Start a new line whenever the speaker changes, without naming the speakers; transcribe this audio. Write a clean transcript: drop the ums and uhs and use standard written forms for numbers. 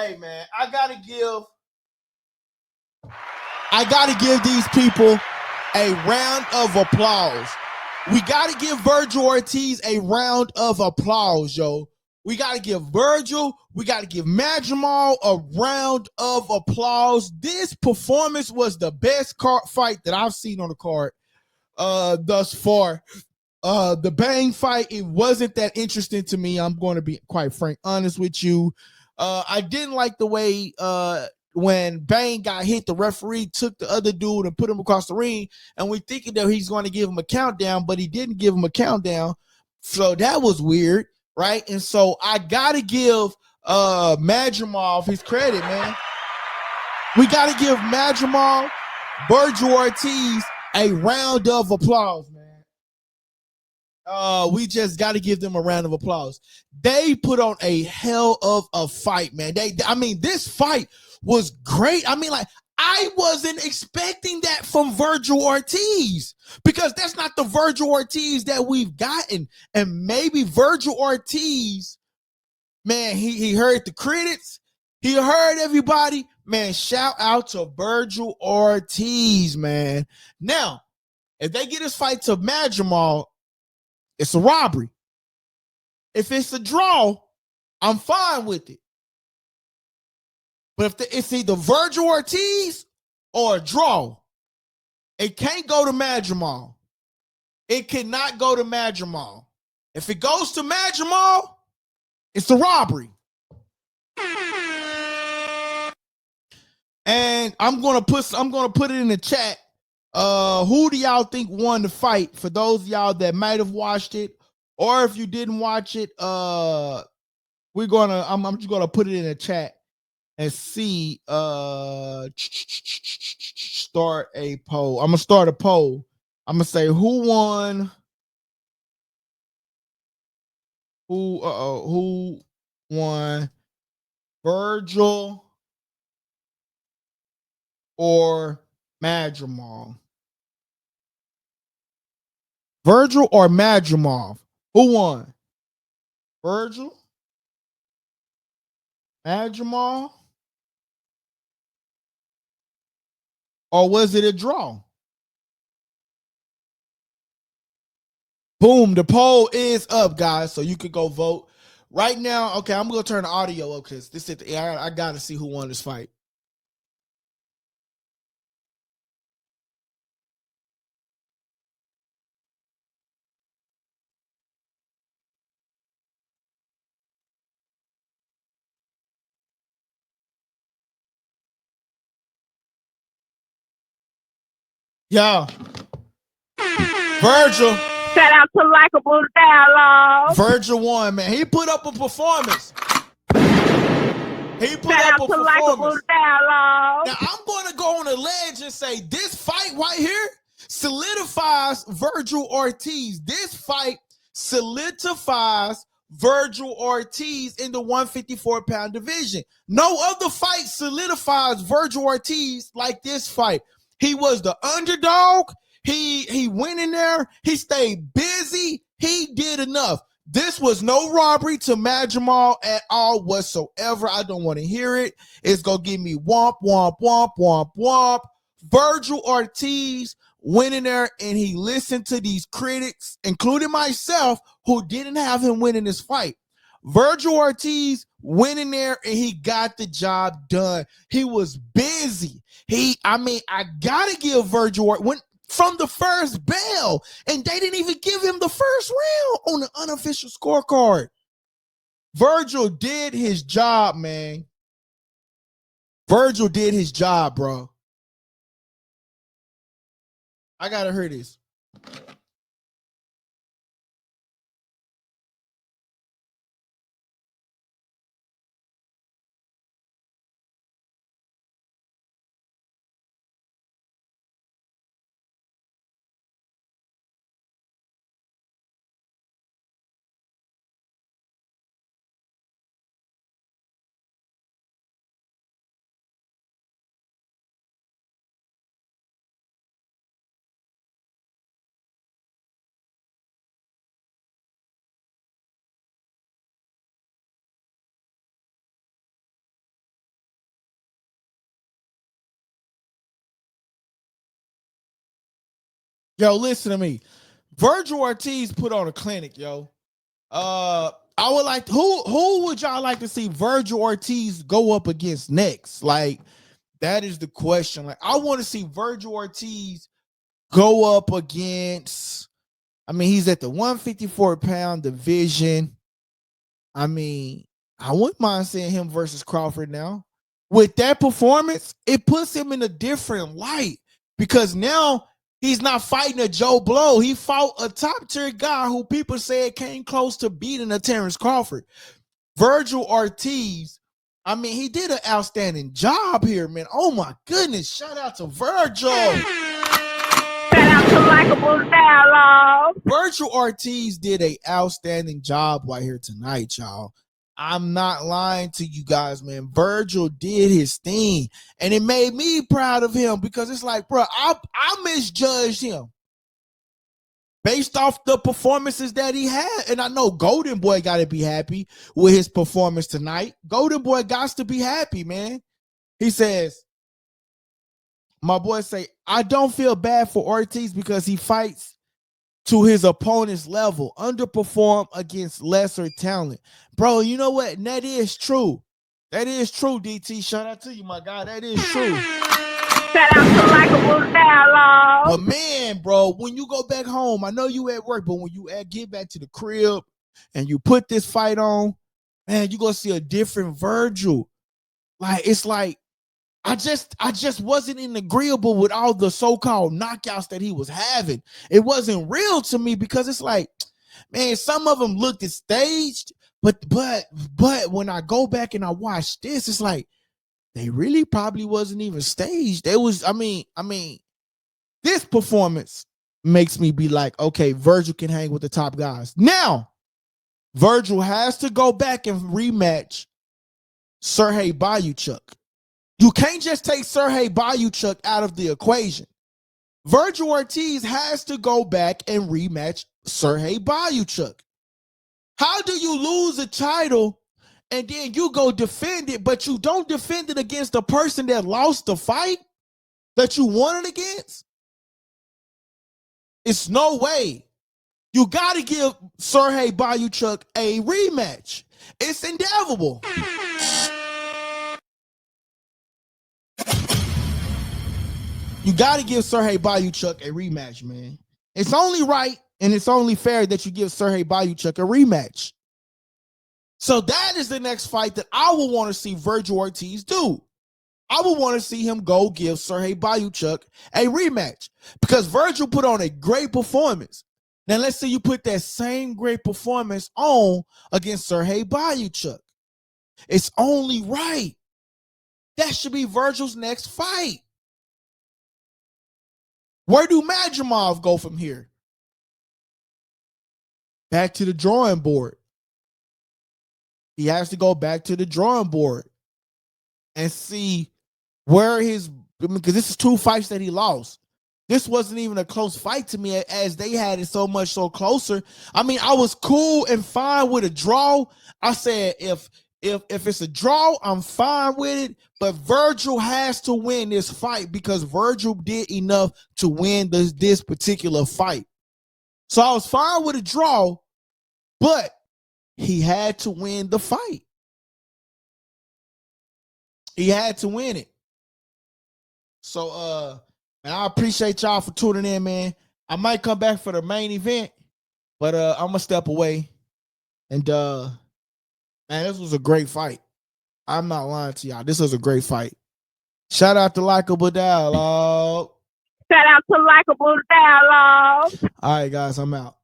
Hey man, I gotta give these people a round of applause. We gotta give Vergil Ortiz a round of applause, yo. We gotta give Vergil, we gotta give Madrimov a round of applause. This performance was the best fight that I've seen on the card thus far. The Bang fight, it wasn't that interesting to me. I'm going to be quite honest with you. I didn't like the way when Bang got hit, the referee took the other dude and put him across the ring, and we thinking that he's going to give him a countdown, but he didn't give him a countdown. So that was weird, right? And so I gotta give Madrimov his credit, man. We gotta give Madrimov, Vergil Ortiz a round of applause, man. We just got to give them a round of applause. They put on a hell of a fight, man. This fight was great. I wasn't expecting that from Vergil Ortiz because that's not the Vergil Ortiz that we've gotten. And maybe Vergil Ortiz, man, he heard the critics. He heard everybody. Man, shout out to Vergil Ortiz, man. Now, if they get this fight to Madrimov, it's a robbery. If it's a draw, I'm fine with it. But if it's either Vergil Ortiz or a draw, it can't go to Madrimov. It cannot go to Madrimov. If it goes to Madrimov, it's a robbery. And I'm gonna put it in the chat. Who do y'all think won the fight? For those of y'all that might have watched it, or if you didn't watch it, I'm just gonna put it in the chat and see. Start a poll. I'm gonna start a poll. I'm gonna say who won. Who won? Vergil or Madrimov? Vergil or Madrimov? Who won? Vergil? Madrimov? Or was it a draw? Boom, the poll is up, guys, so you could go vote. Right now, okay, I'm going to turn the audio up because I got to see who won this fight. Yeah. Vergil.
Shout out to Likeable Dialogue.
Vergil won, man. He put up a performance.
Shout out to Likeable Dialogue.
Now, I'm going to go on a ledge and say this fight right here solidifies Vergil Ortiz. This fight solidifies Vergil Ortiz in the 154-pound division. No other fight solidifies Vergil Ortiz like this fight. He was the underdog. He went in there. He stayed busy. He did enough. This was no robbery to Madrimov at all whatsoever. I don't want to hear it. It's going to give me womp, womp, womp, womp, womp. Vergil Ortiz went in there and he listened to these critics, including myself, who didn't have him winning this fight. Vergil Ortiz went in there and he got the job done. He was busy. I got to give Vergil from the first bell, and they didn't even give him the first round on the unofficial scorecard. Vergil did his job, man. Vergil did his job, bro. I gotta hear this. Yo, listen to me. Vergil Ortiz put on a clinic, yo. I would like who would y'all like to see Vergil Ortiz go up against next? Like, that is the question. Like, I want to see Vergil Ortiz go up against. I mean, he's at the 154-pound division. I mean, I wouldn't mind seeing him versus Crawford now. With that performance, it puts him in a different light because now he's not fighting a Joe Blow. He fought a top-tier guy who people said came close to beating a Terrence Crawford. Vergil Ortiz, I mean, he did an outstanding job here, man. Oh, my goodness. Shout out to Vergil.
Shout out to Likeable Dialogue.
Vergil Ortiz did an outstanding job right here tonight, y'all. I'm not lying to you guys, man. Vergil did his thing, and it made me proud of him because it's like, bro, I misjudged him based off the performances that he had. And I know Golden Boy got to be happy with his performance tonight. Golden Boy got to be happy, man. He says, my boy say, I don't feel bad for Ortiz because he fights to his opponent's level, underperform against lesser talent. Bro, you know what? And that is true. That is true, DT. Shout out to you, my guy. That is true.
Shout out to Likeable Dialogue.
But man, bro, when you go back home, I know you at work, but when you get back to the crib and you put this fight on, man, you're going to see a different Vergil. Like, it's like, I just wasn't agreeable with all the so-called knockouts that he was having. It wasn't real to me because it's like, man, some of them looked staged, but when I go back and I watch this, it's like they really probably wasn't even staged. It was, I mean, this performance makes me be like, okay, Vergil can hang with the top guys. Now, Vergil has to go back and rematch Sergey Boyachuk. You can't just take Sergey Boyachuk out of the equation. Vergil Ortiz has to go back and rematch Sergey Boyachuk. How do you lose a title and then you go defend it, but you don't defend it against the person that lost the fight that you won it against? It's no way. You got to give Sergey Boyachuk a rematch. It's inevitable. You got to give Sergey Boyachuk a rematch, man. It's only right and it's only fair that you give Sergey Boyachuk a rematch. So that is the next fight that I will want to see Vergil Ortiz do. I would want to see him go give Sergey Boyachuk a rematch because Vergil put on a great performance. Now let's say you put that same great performance on against Sergey Boyachuk. It's only right. That should be Vergil's next fight. Where do Madrimov go from here? Back to the drawing board. He has to go back to the drawing board and see where because this is 2 fights that he lost. This wasn't even a close fight to me as they had it so much so closer. I mean, I was cool and fine with a draw. I said, if it's a draw, I'm fine with it. But Vergil has to win this fight because Vergil did enough to win this particular fight. So I was fine with a draw, but he had to win the fight. He had to win it. So, and I appreciate y'all for tuning in, man. I might come back for the main event, but I'm going to step away. And, man, this was a great fight. I'm not lying to y'all. This was a great fight. Shout out to Likeable Dialogue.
Shout out to Likeable Dialogue.
All right, guys, I'm out.